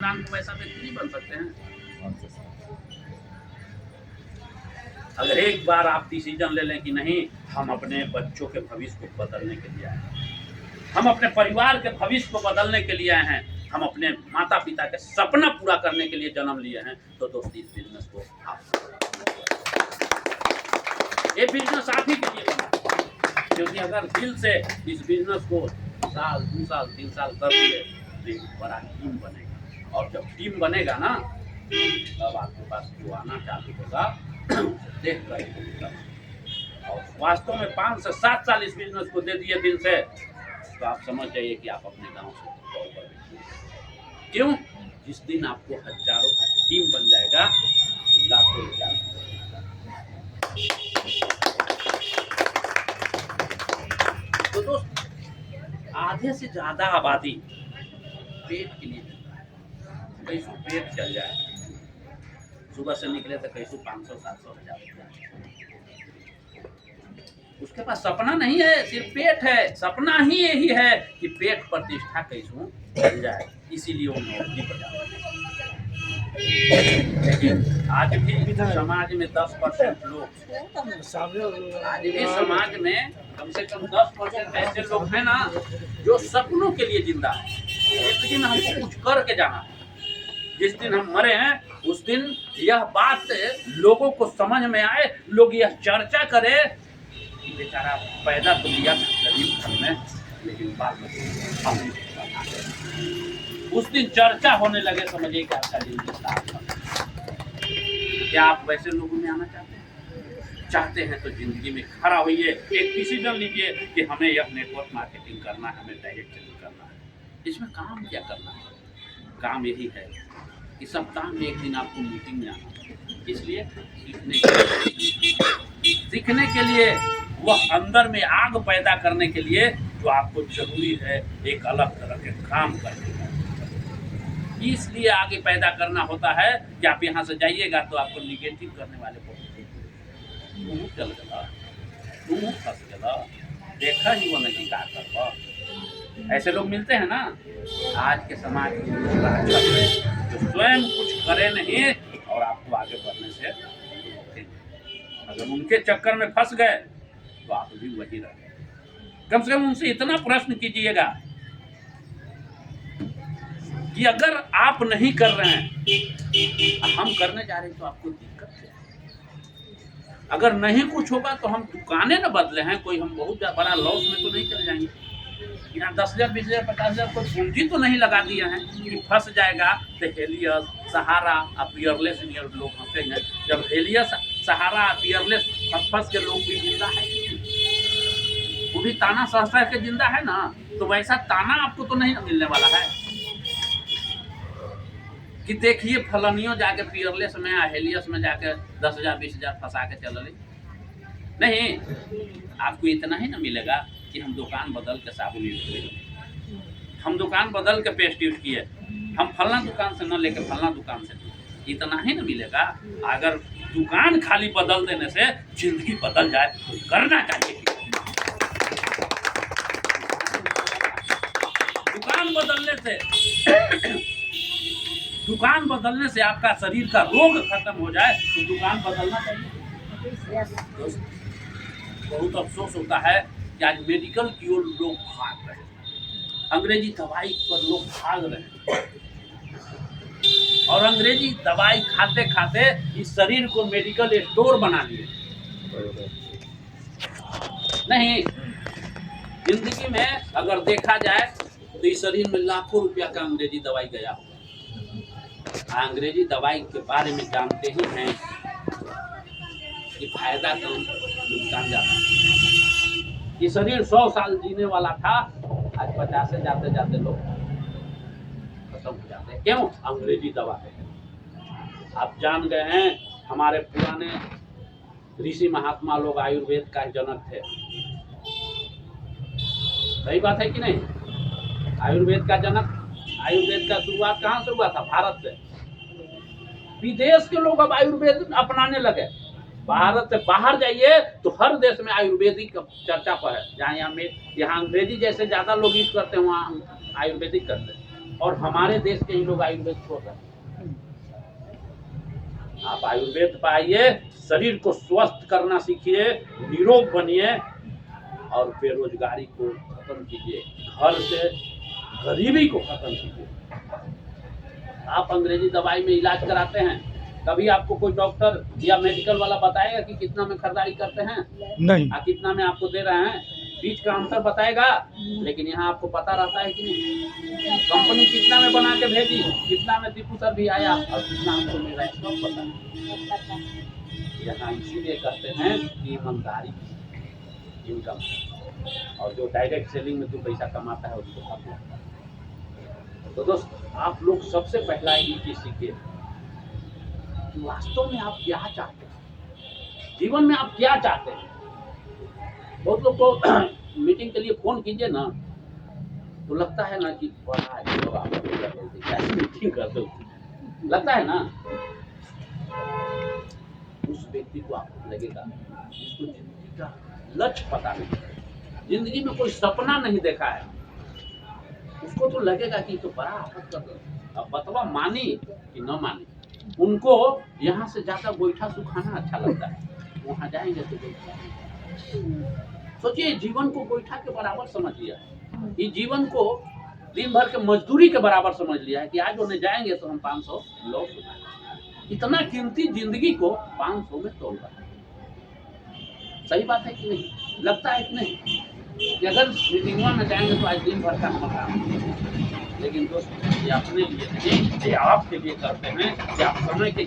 नाम को वैसा व्यक्ति नहीं बन सकते हैं। अगर एक बार आप डिसीजन ले लें कि नहीं, हम अपने बच्चों के भविष्य को बदलने के लिए आए हैं, हम अपने परिवार के भविष्य को बदलने के लिए आए हैं, हम अपने माता पिता के सपना पूरा करने के लिए जन्म लिए हैं, तो दोस्तों इस बिजनेस को ये बिजनेस आप ही के लिए बना। क्योंकि अगर दिल से इस बिजनेस को साल 2 साल 3 साल कर लिए तो एक बड़ा टीम बनेगा, और जब टीम बनेगा ना तब आपके पास जो आना चालू होगा देख कर। और वास्तव में 5 से 7 साल इस बिजनेस को दे दिए दिल से, तो आप समझ जाइए कि आप अपने गांव से क्यों, जिस दिन आपको हजारों का टीम बन जाएगा, लाखों रुपया। तो दोस्त, आधे से ज्यादा आबादी पेट के लिए कैसे पेट चल जाए, सुबह से निकले तो कैसे 500-700 हजार रुपया, उसके पास सपना नहीं है, सिर्फ पेट है। सपना ही यही है कि पेट प्रतिष्ठा कैसे चल जाए, इसीलिए वो नौकरी पर जाता है। लेकिन आज भी समाज में 10% लोग, आज भी समाज में कम से कम 10% ऐसे लोग हैं ना जो सपनों के लिए जिंदा है। जिस दिन हमको कुछ करके जाना है, जिस दिन हम मरे हैं, उस दिन यह बात लोगों को समझ में आए, लोग यह चर्चा करे कि बेचारा पैदा तो लिया गरीब घर में, लेकिन बाद में उस दिन चर्चा होने लगे, समझिए कि आपका जिंदगी साफ है। क्या आप वैसे लोगों में आना चाहते हैं तो जिंदगी में खड़ा होइए, एक डिसीजन लीजिए कि हमें यह नेटवर्क मार्केटिंग करना है, हमें डायरेक्ट सेलिंग करना है। इसमें काम क्या करना है? काम यही है कि सप्ताह में एक दिन आपको मीटिंग में आना है, इसलिए सीखने के लिए वह अंदर में आग पैदा करने के लिए जो आपको जरूरी है एक अलग तरह के काम करने का, इसलिए आगे पैदा करना होता है कि आप यहाँ से जाइएगा तो आपको निगेटिव करने वाले को चल गया, तुम फंस गया, देखा ही वो नहीं क्या कर। ऐसे लोग मिलते हैं ना आज के समाज में, जो स्वयं कुछ करे नहीं और आपको आगे बढ़ने से, अगर उनके चक्कर में फंस गए तो आप भी वही रहे। कम से कम उनसे इतना प्रश्न कीजिएगा कि अगर आप नहीं कर रहे हैं, हम करने जा रहे हैं, तो आपको दिक्कत है। अगर नहीं कुछ होगा तो हम दुकानें न बदले हैं, कोई हम बहुत बड़ा लॉस में तो नहीं चले जाएंगे। यहाँ 10,000 20,000 50,000 कोई पूंजी तो नहीं लगा दिया है कि फंस जाएगा तो हेलियस सहारा और पियरलेस लोग फंसेंगे। जब हेलियस सहारा पियरलेस फंस के लोग भी जिंदा है, वो भी ताना सह के जिंदा है ना, तो वैसा ताना आपको तो नहीं मिलने वाला है कि देखिए फलनियों जाके पियरलेस में या हेलियस में जाके 10,000 20,000 फंसा के चल रही। नहीं, आपको इतना ही ना मिलेगा कि हम दुकान बदल के साबुन यूज किए, हम दुकान बदल के पेस्ट यूज किए, हम फलना दुकान से न लेके फलना दुकान से, इतना ही ना मिलेगा। अगर दुकान खाली बदल देने से जिंदगी बदल जाए तो करना चाहिए। दुकान बदलने से आपका शरीर का रोग खत्म हो जाए तो दुकान बदलना चाहिए। बहुत अफसोस होता है कि आज मेडिकल की ओर लोग भाग रहे हैं, अंग्रेजी दवाई पर लोग भाग रहे हैं, और अंग्रेजी दवाई खाते खाते इस शरीर को मेडिकल स्टोर बना लिए। नहीं, जिंदगी में अगर देखा जाए तो इस शरीर में लाखों रुपया का अंग्रेजी दवाई गया हो। अंग्रेजी दवाई के बारे में जानते ही हैं कि फायदा कम नुकसान ज्यादा। ये शरीर 100 साल जीने वाला था, आज 50 से जाते जाते लोग खत्म हो जाते हैं। क्यों? अंग्रेजी दवा है। आप जान गए हैं, हमारे पुराने ऋषि महात्मा लोग आयुर्वेद का जनक थे। सही बात है कि नहीं? आयुर्वेद का जनक, आयुर्वेद का शुरुआत कहाँ से हुआ था? भारत से। विदेश के लोग अब आयुर्वेद अपनाने लगे। भारत से बाहर जाइए तो हर देश में आयुर्वेदिक चर्चा पर है। जहाँ यहाँ अंग्रेजी जैसे ज्यादा लोग यूज करते हैं, वहाँ आयुर्वेदिक करते हैं। और हमारे देश के ही लोग आयुर्वेद छोड़ रहे हैं। आप आयुर्वेद पाइए, शरीर को स्वस्थ करना सीखिए, निरोग बनिए और बेरोजगारी को खत्म कीजिए, घर से गरीबी को खत्म कीजिए। आप अंग्रेजी दवाई में इलाज कराते हैं, कभी आपको कोई डॉक्टर या मेडिकल वाला बताएगा कि कितना में खरीदारी करते हैं? नहीं। कितना में आपको दे रहे हैं? बीच का अंतर बताएगा। लेकिन यहाँ आपको पता रहता है कि नहीं, कंपनी कितना में बना के भेजी, कितना में दीपू सर भी आया और कितना हमको मिल रहा है, सब पता है। यहाँ इसीलिए कहते हैं कि ईमानदारी इनकम, और जो डायरेक्ट सेलिंग में 2 पैसा कमाता है उसको सब लगता है। तो दोस्त, आप लोग सबसे पहला ये चीज सीखिए कि वास्तव में आप क्या चाहते हैं, जीवन में आप क्या चाहते हैं। बहुत लोग को मीटिंग के लिए फोन कीजिए ना तो लगता है ना कि बड़ा लोग आपको कैसे मीटिंग करते हो, लगता है ना। उस व्यक्ति को आपको लगेगा जिसको जिंदगी का लक्ष्य पता नहीं, जिंदगी में कोई सपना नहीं देखा है, उसको तो लगेगा कि तो बड़ा आफत कर दो। अब बतवा मानी कि न मानी, उनको यहाँ से ज्यादा गोईठा सुखाना अच्छा लगता है। वहां जाएंगे तो सोचिए, जीवन को गोईठा के बराबर समझ लिया है, ये जीवन को दिन भर के मजदूरी के बराबर समझ लिया है कि आज उन्हें जाएंगे तो हम 500 लौट सुखाएंगे। इतना कीमती जिंदगी को 500 में तोड़ रहा है। सही बात है कि नहीं? लगता है कि नहीं कि अगर मीटिंगवा में जाएंगे तो आज दिन भर का हम काम, लेकिन दोस्त ये अपने लिए नहीं, ये आपके लिए करते हैं कि आप समय के